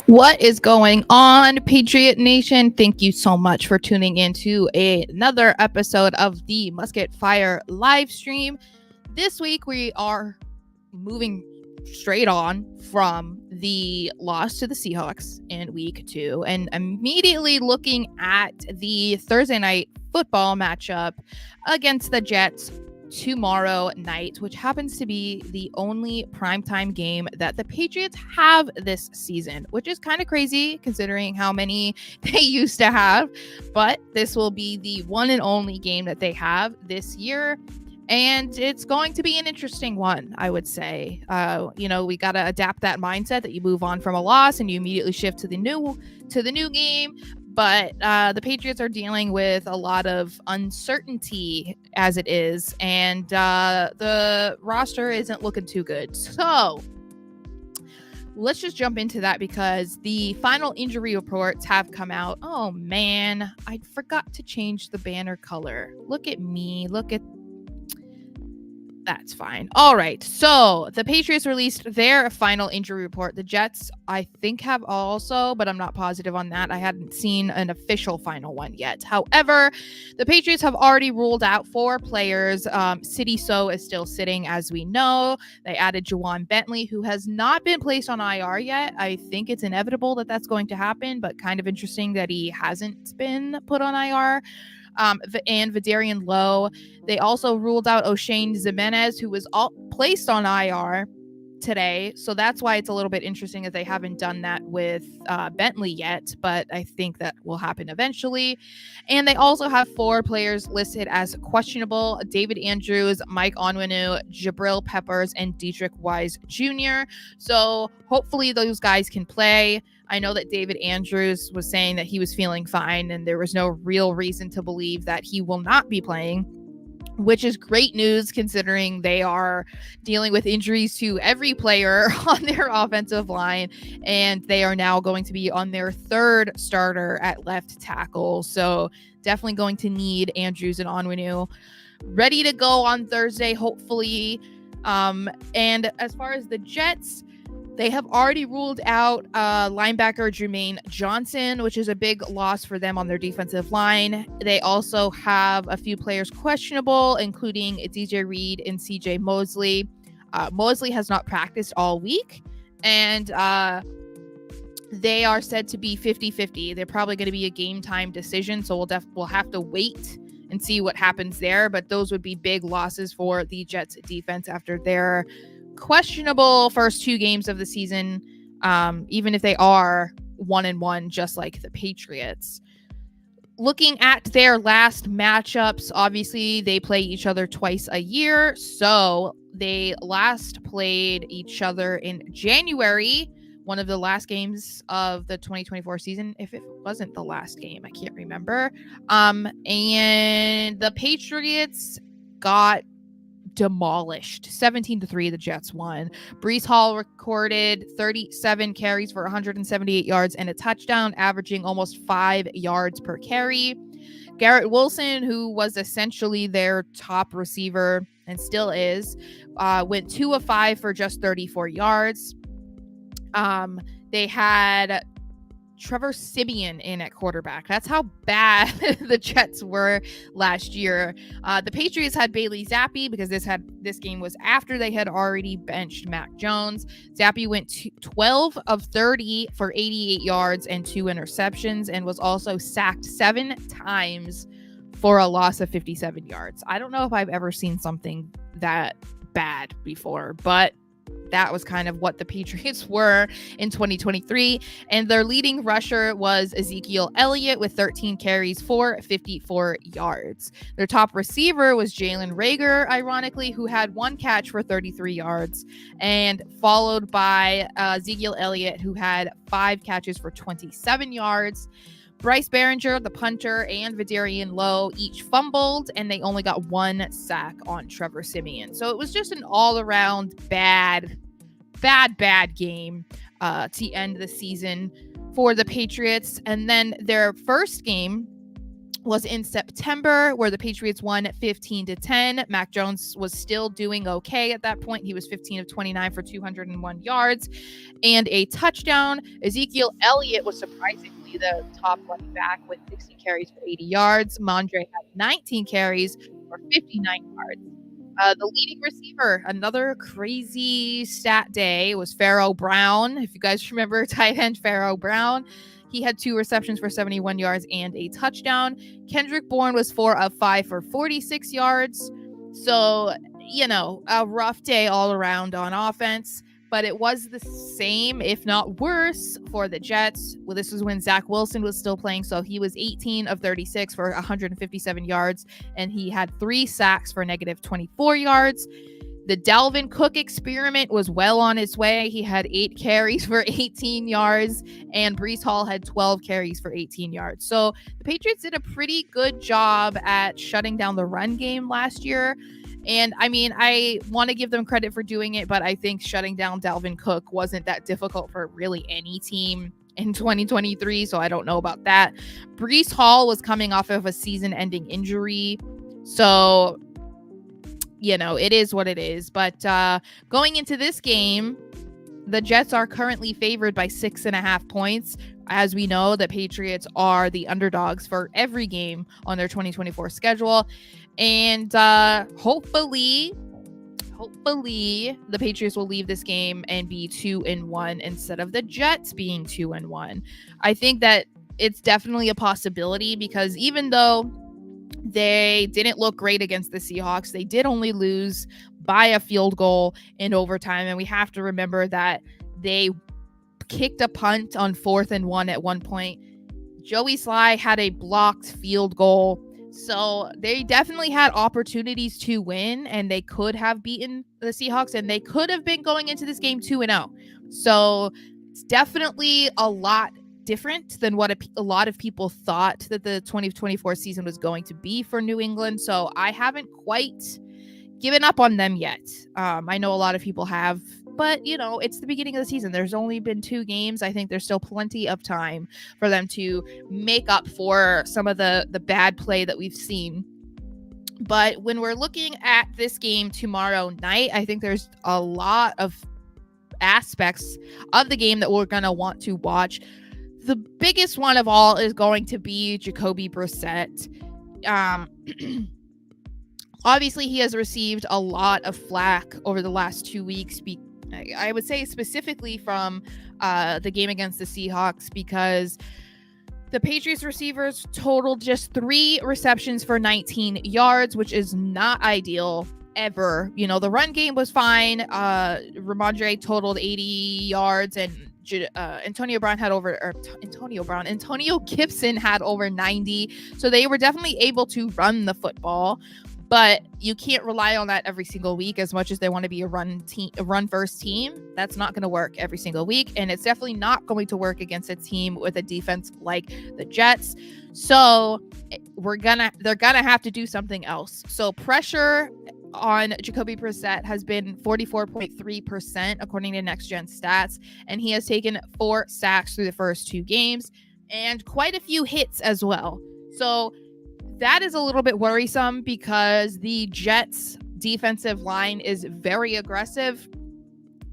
What is going on, Patriot Nation? Thank you so much for tuning in to another episode of the Musket Fire live stream. This week, we are moving straight on from the loss to the Seahawks in week 2 and immediately looking at the Thursday night football matchup against the Jets tomorrow night, which happens to be the only primetime game that the Patriots have this season, which is kind of crazy considering how many they used to have. But this will be the one and only game that they have this year. And it's going to be an interesting one, I would say. We got to adapt that mindset that you move on from a loss and you immediately shift to the new game. But the Patriots are dealing with a lot of uncertainty as it is, and the roster isn't looking too good. So let's just jump into that because the final injury reports have come out. Oh, man, I forgot to change the banner color. Look at me. That's fine. All right. So the Patriots released their final injury report. The Jets, I think, have also, but I'm not positive on that. I hadn't seen an official final one yet. However, the Patriots have already ruled out 4 players. City So is still sitting, as we know. They added Juwan Bentley, who has not been placed on IR yet. I think it's inevitable that that's going to happen, but kind of interesting that he hasn't been put on IR. And Vidarian Lowe. They also ruled out O'Shane Zimenez, who was placed on IR today. So that's why it's a little bit interesting that they haven't done that with Bentley yet, but I think that will happen eventually. And they also have 4 players listed as questionable: David Andrews, Mike Onwenu, Jabril Peppers, and Dietrich Wise Jr. So hopefully those guys can play. I know that David Andrews was saying that he was feeling fine and there was no real reason to believe that he will not be playing, which is great news considering they are dealing with injuries to every player on their offensive line, and they are now going to be on their 3rd starter at left tackle. So definitely going to need Andrews and Onwenu ready to go on Thursday, hopefully. And as far as the Jets, they have already ruled out linebacker Jermaine Johnson, which is a big loss for them on their defensive line. They also have a few players questionable, including DJ Reed and CJ Mosley. Mosley has not practiced all week, and they are said to be 50-50. They're probably going to be a game time decision, so we'll have to wait and see what happens there. But those would be big losses for the Jets defense after their questionable first 2 games of the season, even if they are 1-1, just like the Patriots. Looking at their last matchups, obviously they play each other twice a year. So they last played each other in January, one of the last games of the 2024 season. If it wasn't the last game, I can't remember. And the Patriots got demolished 17-3. The Jets won. Bree Hall recorded 37 carries for 178 yards and a touchdown, averaging almost 5 yards per carry. Garrett Wilson, who was essentially their top receiver and still is, went 2 of 5 for just 34 yards. They had Trevor Siemian in at quarterback. That's how bad the Jets were last year. The Patriots had Bailey Zappi because this game was after they had already benched Mac Jones. Zappi went 12 of 30 for 88 yards and 2 interceptions, and was also sacked 7 times for a loss of 57 yards. I don't know if I've ever seen something that bad before, but that was kind of what the Patriots were in 2023. And their leading rusher was Ezekiel Elliott with 13 carries for 54 yards. Their top receiver was Jalen Reagor, ironically, who had 1 catch for 33 yards, and followed by Ezekiel Elliott, who had 5 catches for 27 yards. Bryce Behringer, the punter, and Vidarian Lowe each fumbled, and they only got 1 sack on Trevor Siemian. So it was just an all-around bad game to end the season for the Patriots. And then their first game was in September, where the Patriots won 15-10. Mac Jones was still doing okay at that point. He was 15 of 29 for 201 yards and a touchdown. Ezekiel Elliott was surprisingly the top running back with 60 carries for 80 yards. Mondre had 19 carries for 59 yards. The leading receiver, another crazy stat day, was Pharaoh Brown. If you guys remember tight end Pharaoh Brown, he had 2 receptions for 71 yards and a touchdown. Kendrick Bourne was 4 of 5 for 46 yards. So, a rough day all around on offense, but it was the same, if not worse, for the Jets. Well, this was when Zach Wilson was still playing, so he was 18 of 36 for 157 yards, and he had 3 sacks for negative 24 yards. The Dalvin Cook experiment was well on its way. He had 8 carries for 18 yards, and Bree Hall had 12 carries for 18 yards. So the Patriots did a pretty good job at shutting down the run game last year. And I mean, I want to give them credit for doing it, but I think shutting down Dalvin Cook wasn't that difficult for really any team in 2023. So I don't know about that. Bree Hall was coming off of a season-ending injury. So, it is what it is. But going into this game, the Jets are currently favored by 6.5 points. As we know, the Patriots are the underdogs for every game on their 2024 schedule. And hopefully the Patriots will leave this game and be 2-1 instead of the Jets being 2-1. I think that it's definitely a possibility, because even though they didn't look great against the Seahawks, they did only lose by a field goal in overtime. And we have to remember that they kicked a punt on 4th and 1 at one point. Joey Sly had a blocked field goal. So they definitely had opportunities to win, and they could have beaten the Seahawks, and they could have been going into this game 2-0. So it's definitely a lot different than what a lot of people thought that the 2024 season was going to be for New England. So I haven't quite given up on them yet. I know a lot of people have, but it's the beginning of the season. There's only been 2 games. I think there's still plenty of time for them to make up for some of the bad play that we've seen. But when we're looking at this game tomorrow night, I think there's a lot of aspects of the game that we're going to want to watch. The biggest one of all is going to be Jacoby Brissett. Obviously, he has received a lot of flack over the last 2 weeks. I would say specifically from the game against the Seahawks, because the Patriots receivers totaled just 3 receptions for 19 yards, which is not ideal ever. The run game was fine. Ramondre totaled 80 yards, and Antonio Gibson had over 90. So they were definitely able to run the football. But you can't rely on that every single week. As much as they want to be a run first team, that's not going to work every single week. And it's definitely not going to work against a team with a defense like the Jets. So they're gonna have to do something else. So pressure on Jacoby Brissett has been 44.3% according to Next Gen Stats, and he has taken 4 sacks through the first 2 games and quite a few hits as well. So that is a little bit worrisome, because the Jets defensive line is very aggressive,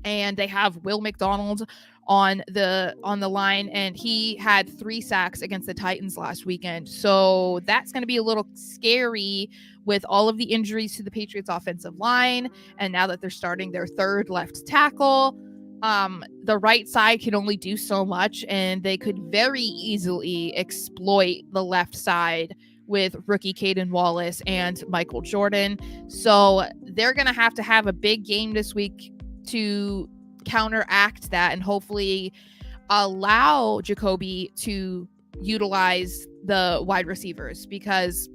and they have Will McDonald on the line, and he had 3 sacks against the Titans last weekend. So that's going to be a little scary with all of the injuries to the Patriots offensive line. And now that they're starting their 3rd left tackle, the right side can only do so much, and they could very easily exploit the left side with rookie Caden Wallace and Michael Jordan. So they're going to have a big game this week to counteract that, and hopefully allow Jacoby to utilize the wide receivers, because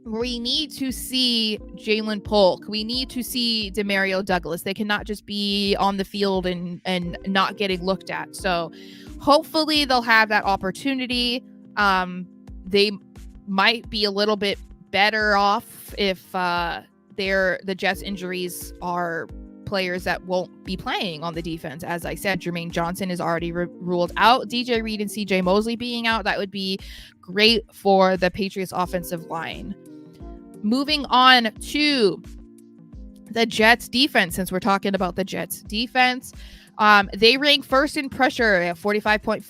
we need to see Jalen Polk. We need to see Demario Douglas. They cannot just be on the field and not getting looked at. So hopefully they'll have that opportunity. They might be a little bit better off if the Jets injuries are players that won't be playing on the defense. As I said, Jermaine Johnson is already ruled out. DJ Reed and CJ Mosley being out, that would be great for the Patriots offensive line. Moving on to the Jets defense, since we're talking about the Jets defense, they rank first in pressure at 45.4%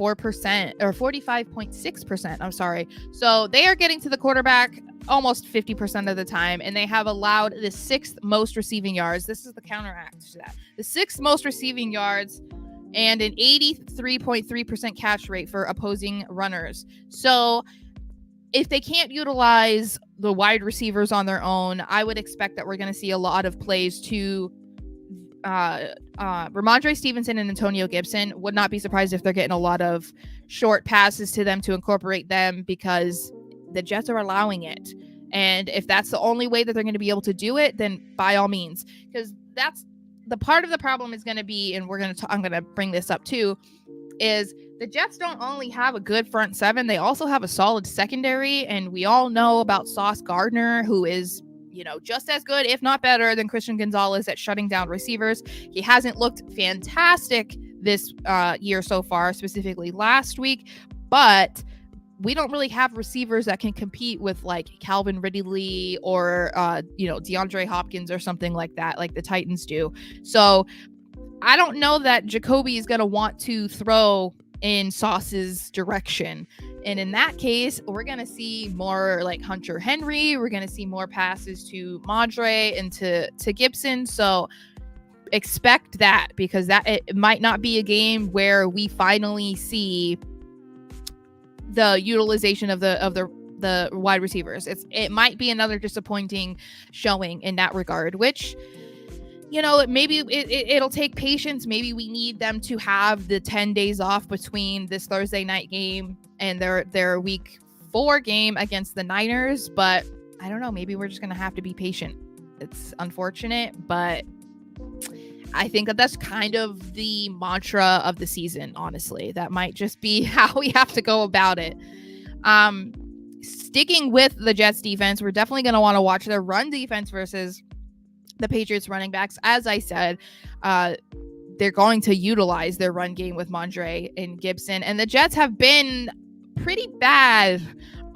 or 45.6%. I'm sorry. So they are getting to the quarterback almost 50% of the time, and they have allowed the 6th most receiving yards. This is the counteract to that. The 6th most receiving yards and an 83.3% catch rate for opposing runners. So if they can't utilize the wide receivers on their own, I would expect that we're going to see a lot of plays to Ramondre Stevenson and Antonio Gibson. Would not be surprised if they're getting a lot of short passes to them to incorporate them, because the Jets are allowing it. And if that's the only way that they're going to be able to do it, then by all means, because that's the part of the problem is going to be, and I'm going to bring this up too, is the Jets don't only have a good front seven, they also have a solid secondary. And we all know about Sauce Gardner, who is, just as good, if not better, than Christian Gonzalez at shutting down receivers. He hasn't looked fantastic this year so far, specifically last week, but we don't really have receivers that can compete with like Calvin Ridley or, DeAndre Hopkins or something like that, like the Titans do. So I don't know that Jacoby is going to want to throw in Sauce's direction. And in that case, we're going to see more like Hunter Henry. We're going to see more passes to Mondre and to Gibson. So expect that, because it might not be a game where we finally see the utilization of the wide receivers. It might be another disappointing showing in that regard, which, maybe it'll take patience. Maybe we need them to have the 10 days off between this Thursday night game and their week 4 game against the Niners. But I don't know, maybe we're just going to have to be patient. It's unfortunate, but I think that's kind of the mantra of the season, honestly. That might just be how we have to go about it. Sticking with the Jets defense, we're definitely going to want to watch their run defense versus the Patriots running backs. As I said, they're going to utilize their run game with Mondre and Gibson. And the Jets have been pretty bad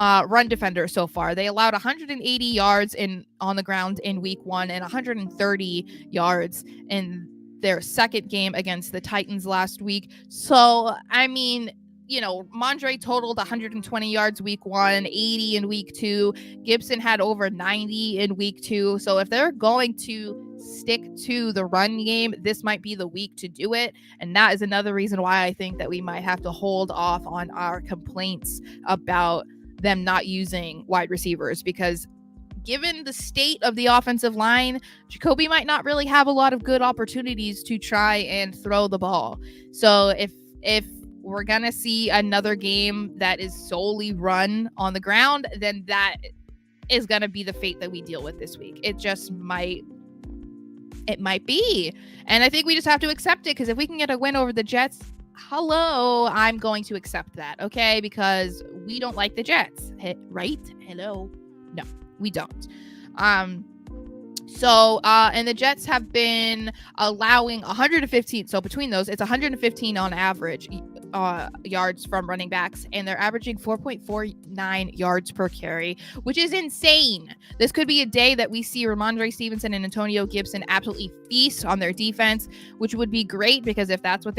run defenders so far. They allowed 180 yards on the ground in week 1 and 130 yards in their second game against the Titans last week. So, I mean, Mondre totaled 120 yards week 1, 80 in week 2. Gibson had over 90 in week 2. So if they're going to stick to the run game, this might be the week to do it. And that is another reason why I think that we might have to hold off on our complaints about them not using wide receivers, because given the state of the offensive line, Jacoby might not really have a lot of good opportunities to try and throw the ball. So if we're going to see another game that is solely run on the ground, then that is going to be the fate that we deal with this week. It might be. And I think we just have to accept it, because if we can get a win over the Jets, I'm going to accept that, okay? Because we don't like the Jets, right? Hello? No, we don't. And the Jets have been allowing 115. So between those, it's 115 on average yards from running backs, and they're averaging 4.49 yards per carry, which is insane. This could be a day that we see Ramondre Stevenson and Antonio Gibson absolutely feast on their defense, which would be great, because if that's what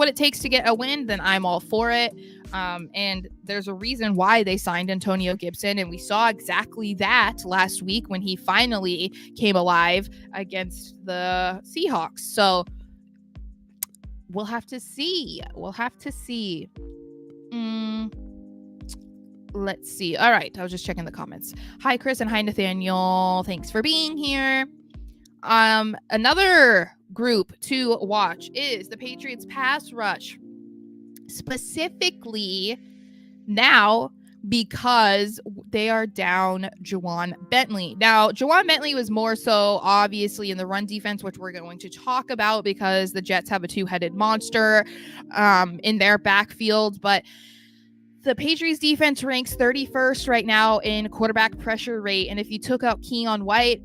it takes to get a win, then I'm all for it. And there's a reason why they signed Antonio Gibson, and we saw exactly that last week when he finally came alive against the Seahawks. So we'll have to see. Let's see. All right. I was just checking the comments. Hi, Chris, and hi, Nathaniel. Thanks for being here. Another group to watch is the Patriots pass rush. Specifically now, because they are down Juwan Bentley. Now, Juwan Bentley was more so obviously in the run defense, which we're going to talk about, because the Jets have a two-headed monster in their backfield. But the Patriots defense ranks 31st right now in quarterback pressure rate. And if you took out Keion White,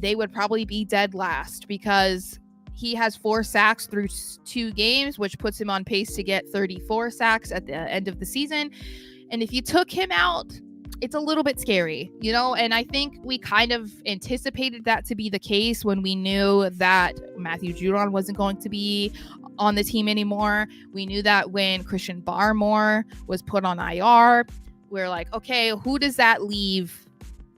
they would probably be dead last because he has 4 sacks through 2 games, which puts him on pace to get 34 sacks at the end of the season. And if you took him out, it's a little bit scary, and I think we kind of anticipated that to be the case when we knew that Matthew Judon wasn't going to be on the team anymore. We knew that when Christian Barmore was put on IR, we're like, okay, who does that leave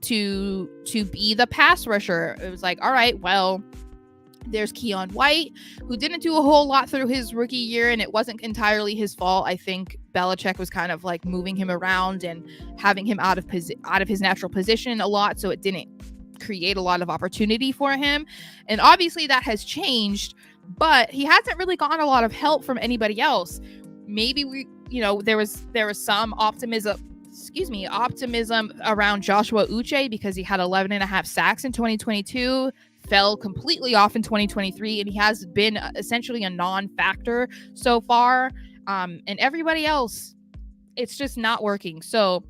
to be the pass rusher? It was like, all right, well, there's Keon White, who didn't do a whole lot through his rookie year, and it wasn't entirely his fault. I think Belichick was kind of like moving him around and having him out of his natural position a lot, so it didn't create a lot of opportunity for him. And obviously that has changed, but he hasn't really gotten a lot of help from anybody else. Maybe there was some optimism around Joshua Uche because he had 11.5 sacks in 2022. Fell completely off in 2023, and he has been essentially a non-factor so far. And everybody else, it's just not working. So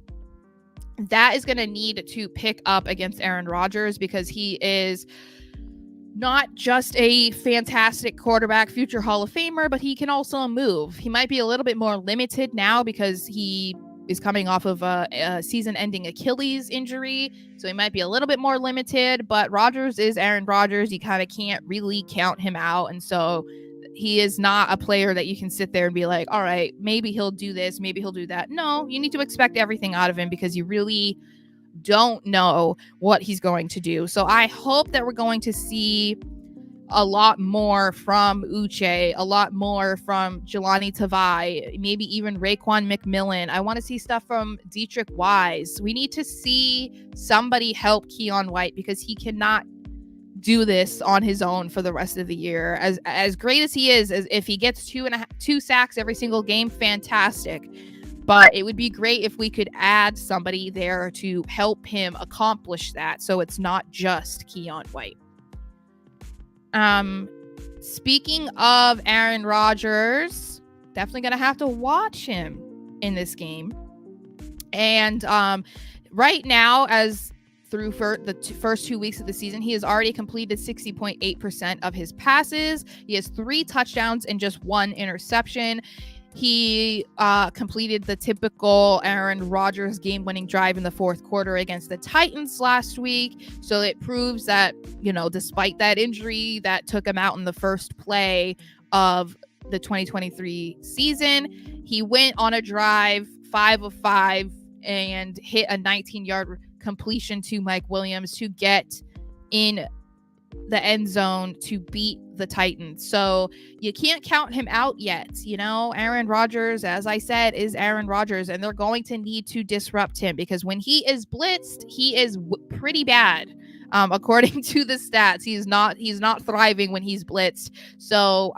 that is going to need to pick up against Aaron Rodgers because he is not just a fantastic quarterback, future Hall of Famer, but he can also move. He might be a little bit more limited now because he is coming off of a season-ending Achilles injury, so he might be a little bit more limited, but Rodgers is Aaron Rodgers. You kind of can't really count him out, and so he is not a player that you can sit there and be like, all right, maybe he'll do this, maybe he'll do that. No, you need to expect everything out of him because you really don't know what he's going to do. So I hope that we're going to see a lot more from Uche, a lot more from Jelani Tavai, maybe even Raekwon McMillan. I want to see stuff from Dietrich Wise. We need to see somebody help Keon White because he cannot do this on his own for the rest of the year. As great as he is, as if he gets 2 sacks every single game, fantastic. But it would be great if we could add somebody there to help him accomplish that, so it's not just Keon White. Speaking of Aaron Rodgers, definitely gonna have to watch him in this game. And right now, as through for the first 2 weeks of the season, he has already completed 60.8% of his passes. He has 3 touchdowns and just 1 interception. He completed the typical Aaron Rodgers game-winning drive in the 4th quarter against the Titans last week. So it proves that, despite that injury that took him out in the first play of the 2023 season, he went on a drive 5 of 5 and hit a 19-yard completion to Mike Williams to get in the end zone to beat the Titans. So you can't count him out yet. Aaron Rodgers, as I said, is Aaron Rodgers, and they're going to need to disrupt him because when he is blitzed, he is pretty bad. According to the stats, he's not thriving when he's blitzed. So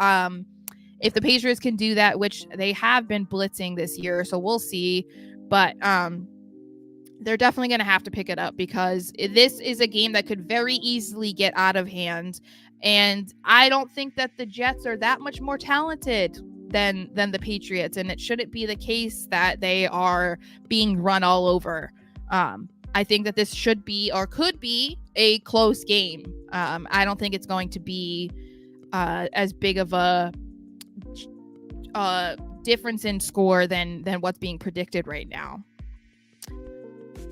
if the Patriots can do that, which they have been blitzing this year, so we'll see. But they're definitely going to have to pick it up because this is a game that could very easily get out of hand. And I don't think that the Jets are that much more talented than the Patriots. And it shouldn't be the case that they are being run all over. I think that this should be or could be a close game. I don't think it's going to be as big of a difference in score than what's being predicted right now.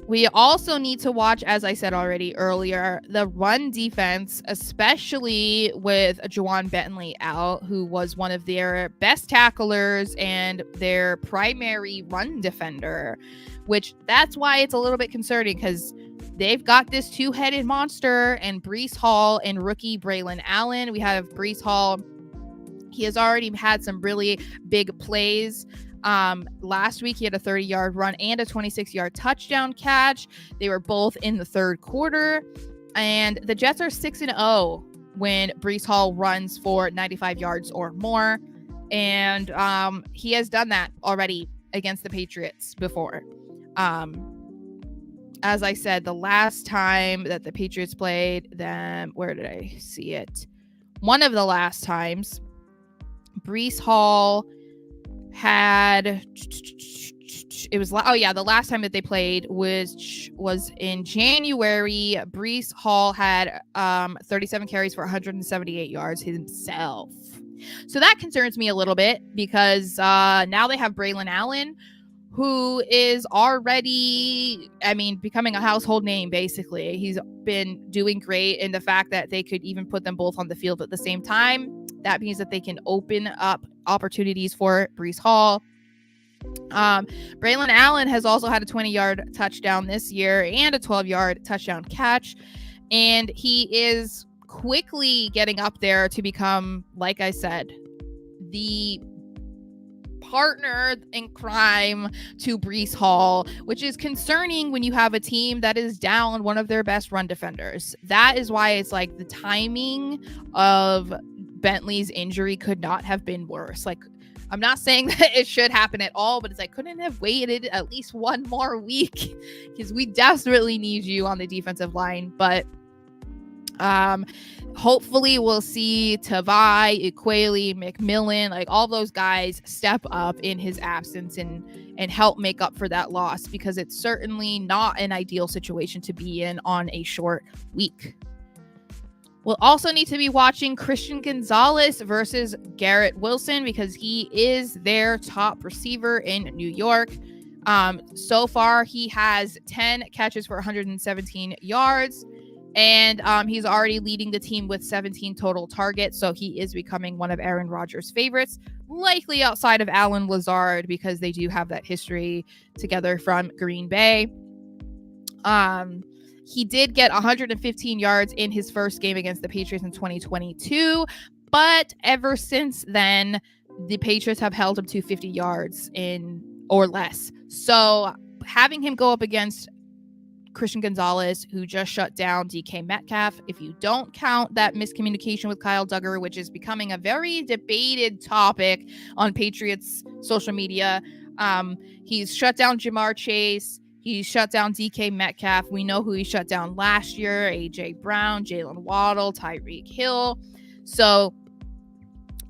We also need to watch, as I said already earlier, the run defense, especially with Juwan Bentley out, who was one of their best tacklers and their primary run defender, which that's why it's a little bit concerning because they've got this 2-headed monster and Bree Hall and rookie Braylon Allen. We have Bree Hall. He has already had some really big plays. Last week he had a 30-yard run and a 26-yard touchdown catch. They were both in the 3rd quarter, and the Jets are 6-0 when Bree Hall runs for 95 yards or more, and he has done that already against the Patriots before. As I said, the last time that the Patriots played them, where did I see it? One of the last times, Bree Hall had the last time that they played, which was in January. Bree Hall had 37 carries for 178 yards himself. So that concerns me a little bit because now they have Braylon Allen, who is already, becoming a household name, basically. He's been doing great, and the fact that they could even put them both on the field at the same time, that means that they can open up opportunities for Bree Hall. Braylon Allen has also had a 20-yard touchdown this year and a 12-yard touchdown catch, and he is quickly getting up there to become, like I said, the partner in crime to Bree Hall, which is concerning when you have a team that is down one of their best run defenders. That is why it's like the timing of Bentley's injury could not have been worse. Like, I'm not saying that it should happen at all, but it's like, couldn't have waited at least one more week, because we desperately need you on the defensive line. But hopefully we'll see Tavai, Equali, McMillan, like all those guys step up in his absence and help make up for that loss, because it's certainly not an ideal situation to be in on a short week. We'll also need to be watching Christian Gonzalez versus Garrett Wilson, because he is their top receiver in New York. So far, he has 10 catches for 117 yards, and he's already leading the team with 17 total targets. So he is becoming one of Aaron Rodgers' favorites, likely outside of Allen Lazard, because they do have that history together from Green Bay. He did get 115 yards in his first game against the Patriots in 2022, but ever since then, the Patriots have held him to 50 yards or less. So having him go up against Christian Gonzalez, who just shut down DK Metcalf, if you don't count that miscommunication with Kyle Duggar, which is becoming a very debated topic on Patriots social media, he's shut down Jamar Chase. He shut down DK Metcalf. We know who he shut down last year: A.J. Brown, Jalen Waddle, Tyreek Hill. So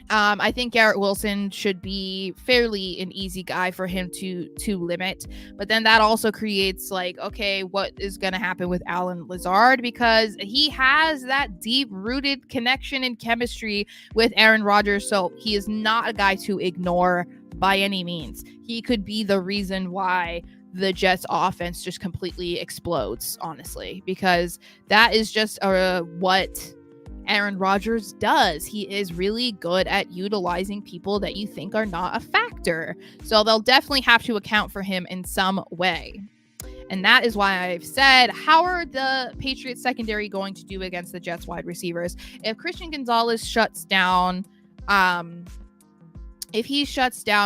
I think Garrett Wilson should be fairly an easy guy for him to limit. But then that also creates like, okay, what is going to happen with Allen Lazard? Because he has that deep-rooted connection and chemistry with Aaron Rodgers. So he is not a guy to ignore by any means. He could be the reason why the Jets offense just completely explodes, honestly, because that is just what Aaron Rodgers does. He is really good at utilizing people that you think are not a factor. So they'll definitely have to account for him in some way. And that is why I've said, how are the Patriots secondary going to do against the Jets wide receivers? If Christian Gonzalez shuts down,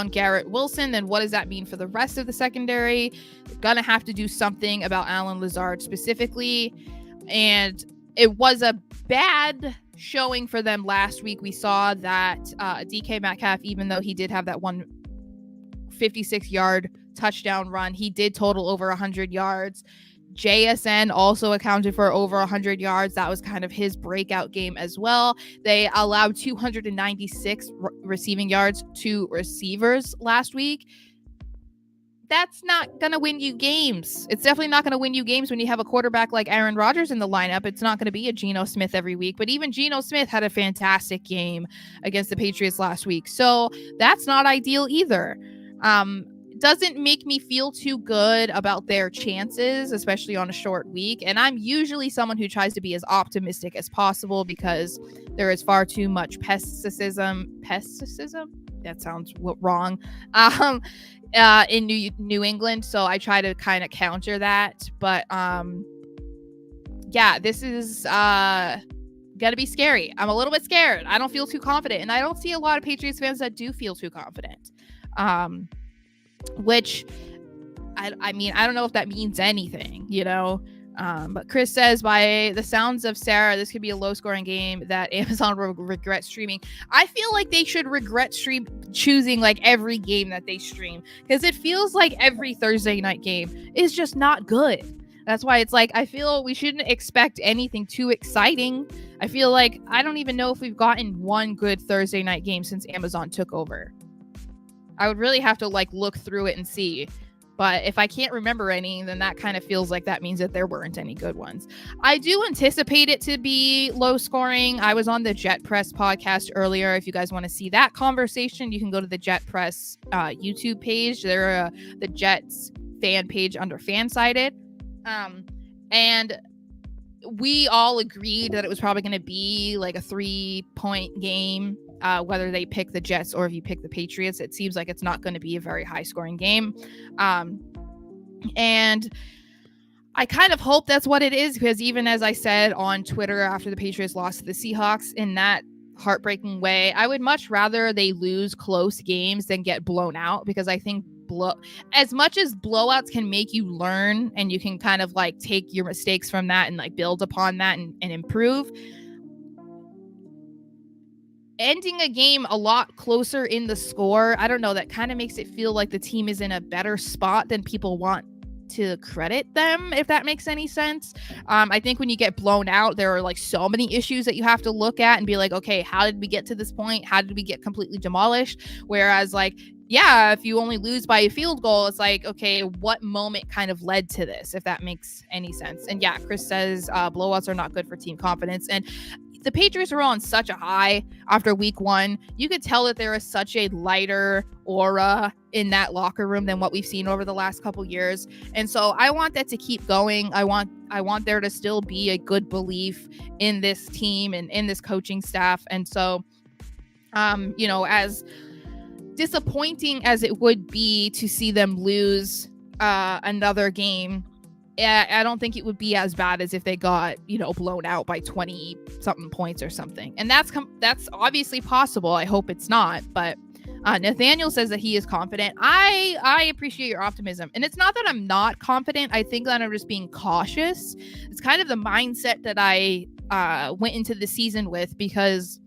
Garrett Wilson, then what does that mean for the rest of the secondary? They're gonna have to do something about Allen Lazard specifically. And it was a bad showing for them last week. We saw that DK Metcalf, even though he did have that 156-yard touchdown run, he did total over 100 yards. JSN also accounted for over 100 yards. That was kind of his breakout game as well. They allowed 296 receiving yards to receivers last week. That's not going to win you games. It's definitely not going to win you games when you have a quarterback like Aaron Rodgers in the lineup. It's not going to be a Geno Smith every week, but even Geno Smith had a fantastic game against the Patriots last week. So that's not ideal either. Doesn't make me feel too good about their chances, especially on a short week. And I'm usually someone who tries to be as optimistic as possible because there is far too much pessimism? That sounds wrong. In New England. So I try to kind of counter that. But yeah, this is gonna be scary. I'm a little bit scared. I don't feel too confident. And I don't see a lot of Patriots fans that do feel too confident. Which I don't know if that means anything, you know. But Chris says, by the sounds of Sarah, this could be a low-scoring game that Amazon will regret streaming. I feel like they should regret choosing like every game that they stream, because it feels like every Thursday night game is just not good. That's why it's like, I feel we shouldn't expect anything too exciting. I feel like I don't even know if we've gotten one good Thursday night game since Amazon took over. I would really have to like look through it and see. But if I can't remember any, then that kind of feels like that means that there weren't any good ones. I do anticipate it to be low scoring. I was on the Jet Press podcast earlier. If you guys want to see that conversation, you can go to the Jet Press YouTube page. They're the Jets fan page under Fansided. And we all agreed that it was probably going to be like a 3-point game, whether they pick the Jets or if you pick the Patriots. It seems like it's not going to be a very high scoring game. And I kind of hope that's what it is, because even as I said on Twitter after the Patriots lost to the Seahawks in that heartbreaking way, I would much rather they lose close games than get blown out, because I think as much as blowouts can make you learn and you can kind of like take your mistakes from that and like build upon that and improve, ending a game a lot closer in the score, I don't know, that kind of makes it feel like the team is in a better spot than people want to credit them, if that makes any sense. I think when you get blown out, there are like so many issues that you have to look at and be like, okay, how did we get to this point? How did we get completely demolished? Whereas like, yeah, if you only lose by a field goal, it's like, okay, what moment kind of led to this, if that makes any sense. And yeah, Chris says blowouts are not good for team confidence. And the Patriots were on such a high after week 1. You could tell that there is such a lighter aura in that locker room than what we've seen over the last couple years. And so I want that to keep going. I want there to still be a good belief in this team and in this coaching staff. And so, as disappointing as it would be to see them lose another game, I don't think it would be as bad as if they got, blown out by 20 something points or something. And that's obviously possible. I hope it's not. But Nathaniel says that he is confident. I appreciate your optimism. And it's not that I'm not confident. I think that I'm just being cautious. It's kind of the mindset that I went into the season with, because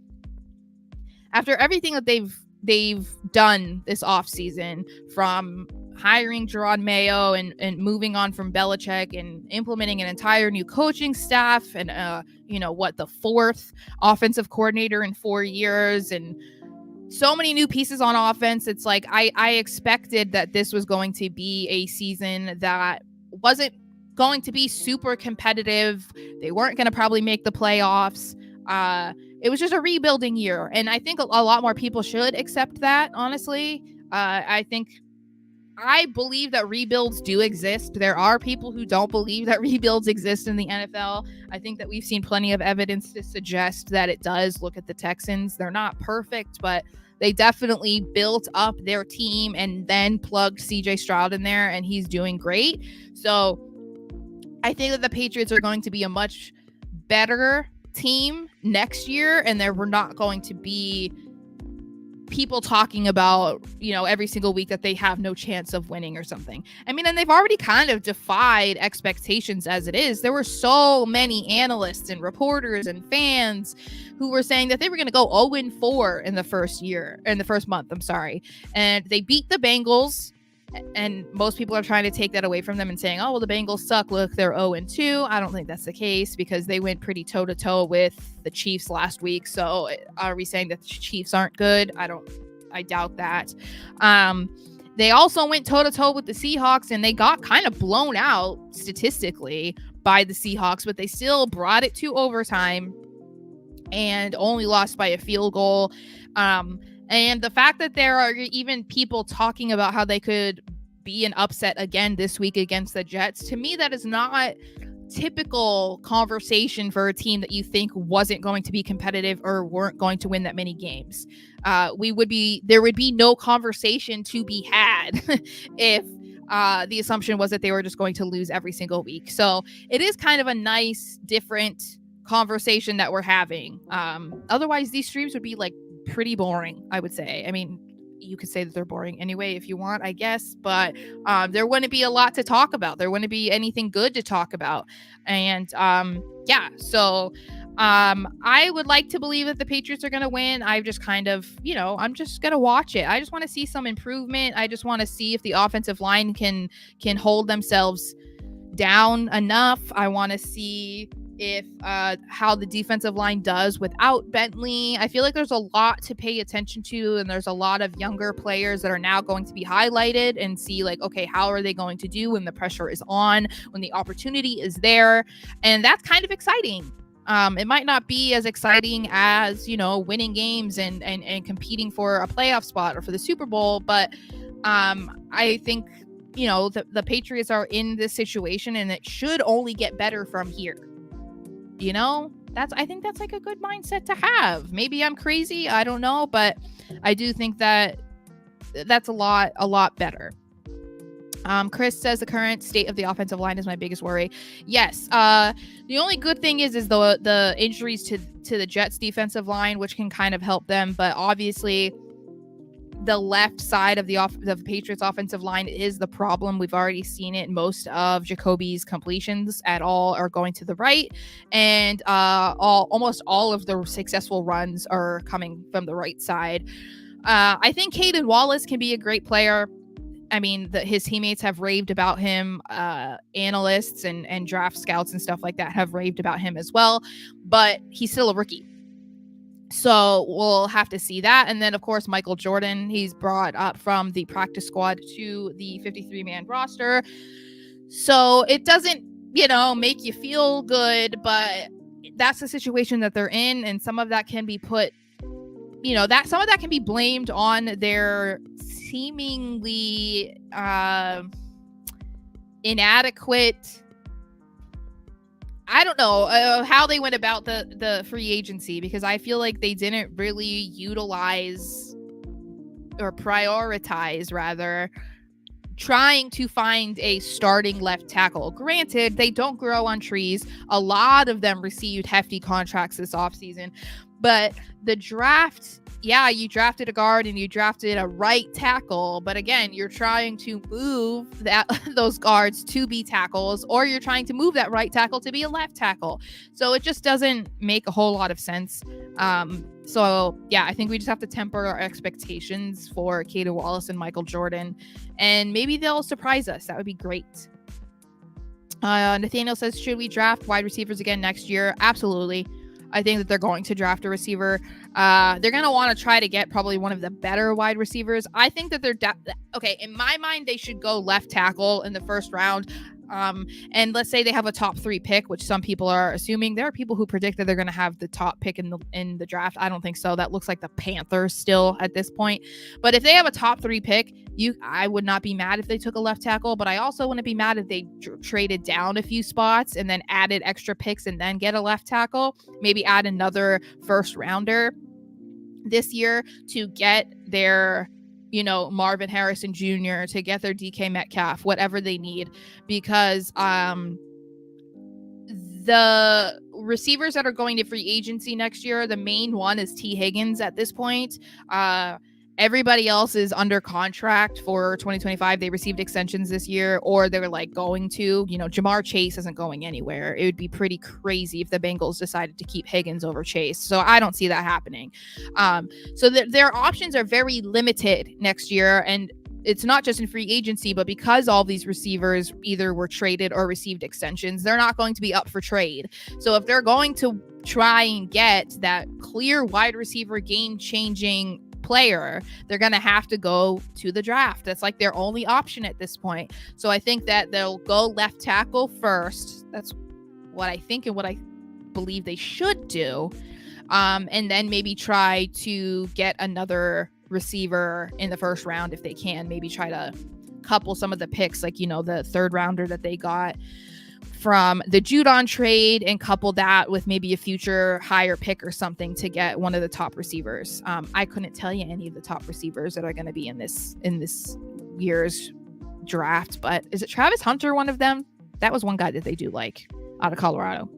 after everything that they've done this offseason, from hiring Gerard Mayo and moving on from Belichick and implementing an entire new coaching staff and, the 4th offensive coordinator in 4 years and so many new pieces on offense. It's like, I expected that this was going to be a season that wasn't going to be super competitive. They weren't going to probably make the playoffs. It was just a rebuilding year. And I think a lot more people should accept that, honestly. I believe that rebuilds do exist. There are people who don't believe that rebuilds exist in the NFL. I think that we've seen plenty of evidence to suggest that it does. Look at the Texans. They're not perfect, but they definitely built up their team and then plugged CJ Stroud in there, and he's doing great. So I think that the Patriots are going to be a much better team next year, and there were not going to be people talking about, every single week that they have no chance of winning or something. I mean, and they've already kind of defied expectations as it is. There were so many analysts and reporters and fans who were saying that they were going to go 0-4 in the first month. And they beat the Bengals. And most people are trying to take that away from them and saying, oh, well, the Bengals suck. Look, they're 0-2. I don't think that's the case, because they went pretty toe-to-toe with the Chiefs last week. So are we saying that the Chiefs aren't good? I doubt that. They also went toe-to-toe with the Seahawks, and they got kind of blown out statistically by the Seahawks, but they still brought it to overtime and only lost by a field goal. And the fact that there are even people talking about how they could be an upset again this week against the Jets, to me, that is not typical conversation for a team that you think wasn't going to be competitive or weren't going to win that many games. There would be no conversation to be had if the assumption was that they were just going to lose every single week. So it is kind of a nice, different conversation that we're having. Otherwise, these streams would be like pretty boring, I would say. I mean, you could say that they're boring anyway if you want, I guess, but there wouldn't be a lot to talk about. There wouldn't be anything good to talk about. And so I would like to believe that the Patriots are going to win. I've just kind of, I'm just going to watch it. I just want to see some improvement. I just want to see if the offensive line can hold themselves down enough. I want to see if how the defensive line does without Bentley. I feel like there's a lot to pay attention to, and there's a lot of younger players that are now going to be highlighted and see like, okay, how are they going to do when the pressure is on, when the opportunity is there? And that's kind of exciting. It might not be as exciting as, winning games and competing for a playoff spot or for the Super Bowl, but I think the Patriots are in this situation, and it should only get better from here. I think that's like a good mindset to have. Maybe I'm crazy, I don't know, but I do think that that's a lot better. Chris says the current state of the offensive line is my biggest worry. Yes. The only good thing is the injuries to the Jets defensive line, which can kind of help them, but obviously the left side of the Patriots offensive line is the problem. We've already seen it. Most of Jacoby's completions at all are going to the right, and almost all of the successful runs are coming from the right side. I think Caden Wallace can be a great player. I mean, his teammates have raved about him. Analysts and draft scouts and stuff like that have raved about him as well, but he's still a rookie. So we'll have to see that. And then, of course, Michael Jordan, he's brought up from the practice squad to the 53-man roster. So it doesn't, make you feel good, but that's the situation that they're in. And some of that can be put, some of that can be blamed on their seemingly inadequate, I don't know how they went about the free agency, because I feel like they didn't really utilize or prioritize, rather, trying to find a starting left tackle. Granted, they don't grow on trees. A lot of them received hefty contracts this offseason, but the draft, you drafted a guard and you drafted a right tackle, but again, you're trying to move those guards to be tackles, or you're trying to move that right tackle to be a left tackle. So it just doesn't make a whole lot of sense. I think we just have to temper our expectations for Caden Wallace and Michael Jordan, and maybe they'll surprise us. That would be great. Nathaniel says, should we draft wide receivers again next year? Absolutely. I think that they're going to draft a receiver. They're going to want to try to get probably one of the better wide receivers. I think that in my mind, they should go left tackle in the first round. And let's say they have a top 3 pick, which some people are assuming. There are people who predict that they're going to have the top pick in the draft. I don't think so. That looks like the Panthers still at this point. But if they have a top 3 pick, I would not be mad if they took a left tackle, but I also wouldn't be mad if they traded down a few spots and then added extra picks and then get a left tackle. Maybe add another first rounder this year to get their Marvin Harrison Jr., to get their DK Metcalf, whatever they need, because the receivers that are going to free agency next year, the main one is T. Higgins at this point. Everybody else is under contract for 2025. They received extensions this year, or they're going to. Jamar Chase isn't going anywhere. It would be pretty crazy if the Bengals decided to keep Higgins over Chase. So I don't see that happening. So their options are very limited next year, and it's not just in free agency, but because all these receivers either were traded or received extensions, they're not going to be up for trade. So if they're going to try and get that clear wide receiver game-changing player, they're going to have to go to the draft. That's like their only option at this point. So I think that they'll go left tackle first. That's what I think and what I believe they should do. And then maybe try to get another receiver in the first round if they can. Maybe try to couple some of the picks, like, the third rounder that they got from the Judon trade, and couple that with maybe a future higher pick or something to get one of the top receivers. I couldn't tell you any of the top receivers that are going to be in this year's draft, but is it Travis Hunter one of them? That was one guy that they do like out of Colorado.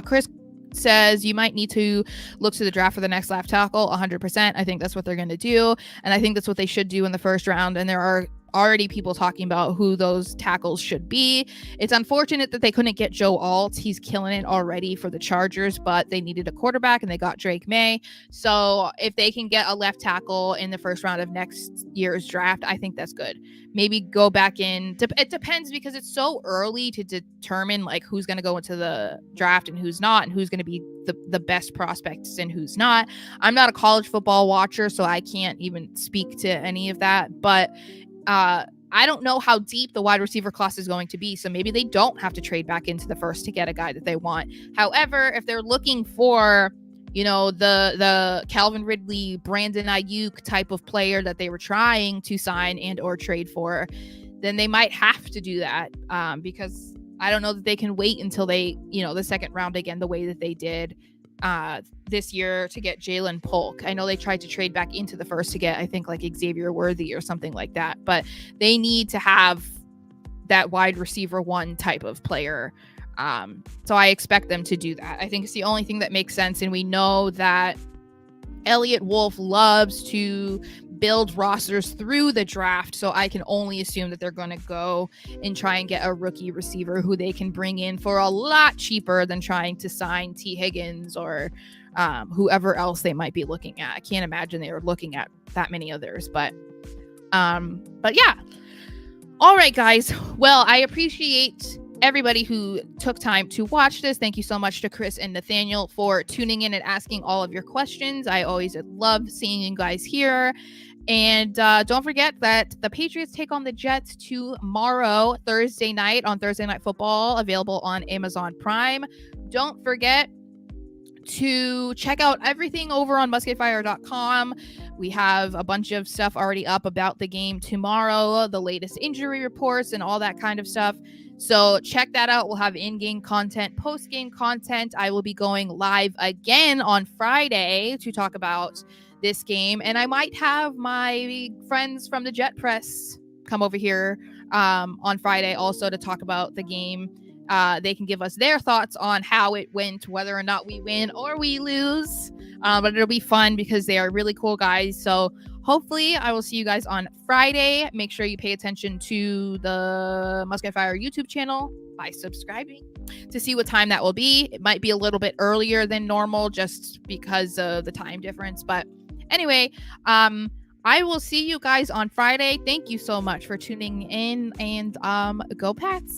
Chris says you might need to look to the draft for the next left tackle. 100%. I think that's what they're going to do, and I think that's what they should do in the first round. And there are already people talking about who those tackles should be. It's unfortunate that they couldn't get Joe Alt. He's killing it already for the Chargers, but they needed a quarterback and they got Drake May. So if they can get a left tackle in the first round of next year's draft, I think that's good. Maybe go back in. It depends because it's so early to determine like who's going to go into the draft and who's not, and who's going to be the best prospects and who's not. I'm not a college football watcher, so I can't even speak to any of that, but I don't know how deep the wide receiver class is going to be, so maybe they don't have to trade back into the first to get a guy that they want. However, if they're looking for, the Calvin Ridley, Brandon Ayuk type of player that they were trying to sign and or trade for, then they might have to do that because I don't know that they can wait until they, the second round again the way that they did this year to get Jalen Polk. I know they tried to trade back into the first to get, I think, like Xavier Worthy or something like that, but they need to have that wide receiver one type of player. So I expect them to do that. I think it's the only thing that makes sense. And we know that Elliott Wolf loves to build rosters through the draft, so I can only assume that they're going to go and try and get a rookie receiver who they can bring in for a lot cheaper than trying to sign T. Higgins or whoever else they might be looking at. I can't imagine they were looking at that many others, but yeah. All right, guys. Well, I appreciate everybody who took time to watch this. Thank you so much to Chris and Nathaniel for tuning in and asking all of your questions. I always love seeing you guys here. And don't forget that the Patriots take on the Jets tomorrow, Thursday night, on Thursday Night Football, available on Amazon Prime. Don't forget to check out everything over on musketfire.com. We have a bunch of stuff already up about the game tomorrow, the latest injury reports and all that kind of stuff. So check that out. We'll have in-game content, post-game content. I will be going live again on Friday to talk about this game. And I might have my friends from the Jet Press come over here on Friday also to talk about the game. They can give us their thoughts on how it went, whether or not we win or we lose. But it'll be fun because they are really cool guys. So hopefully I will see you guys on Friday. Make sure you pay attention to the Musket Fire YouTube channel by subscribing to see what time that will be. It might be a little bit earlier than normal just because of the time difference. But anyway, I will see you guys on Friday. Thank you so much for tuning in, and go Pats.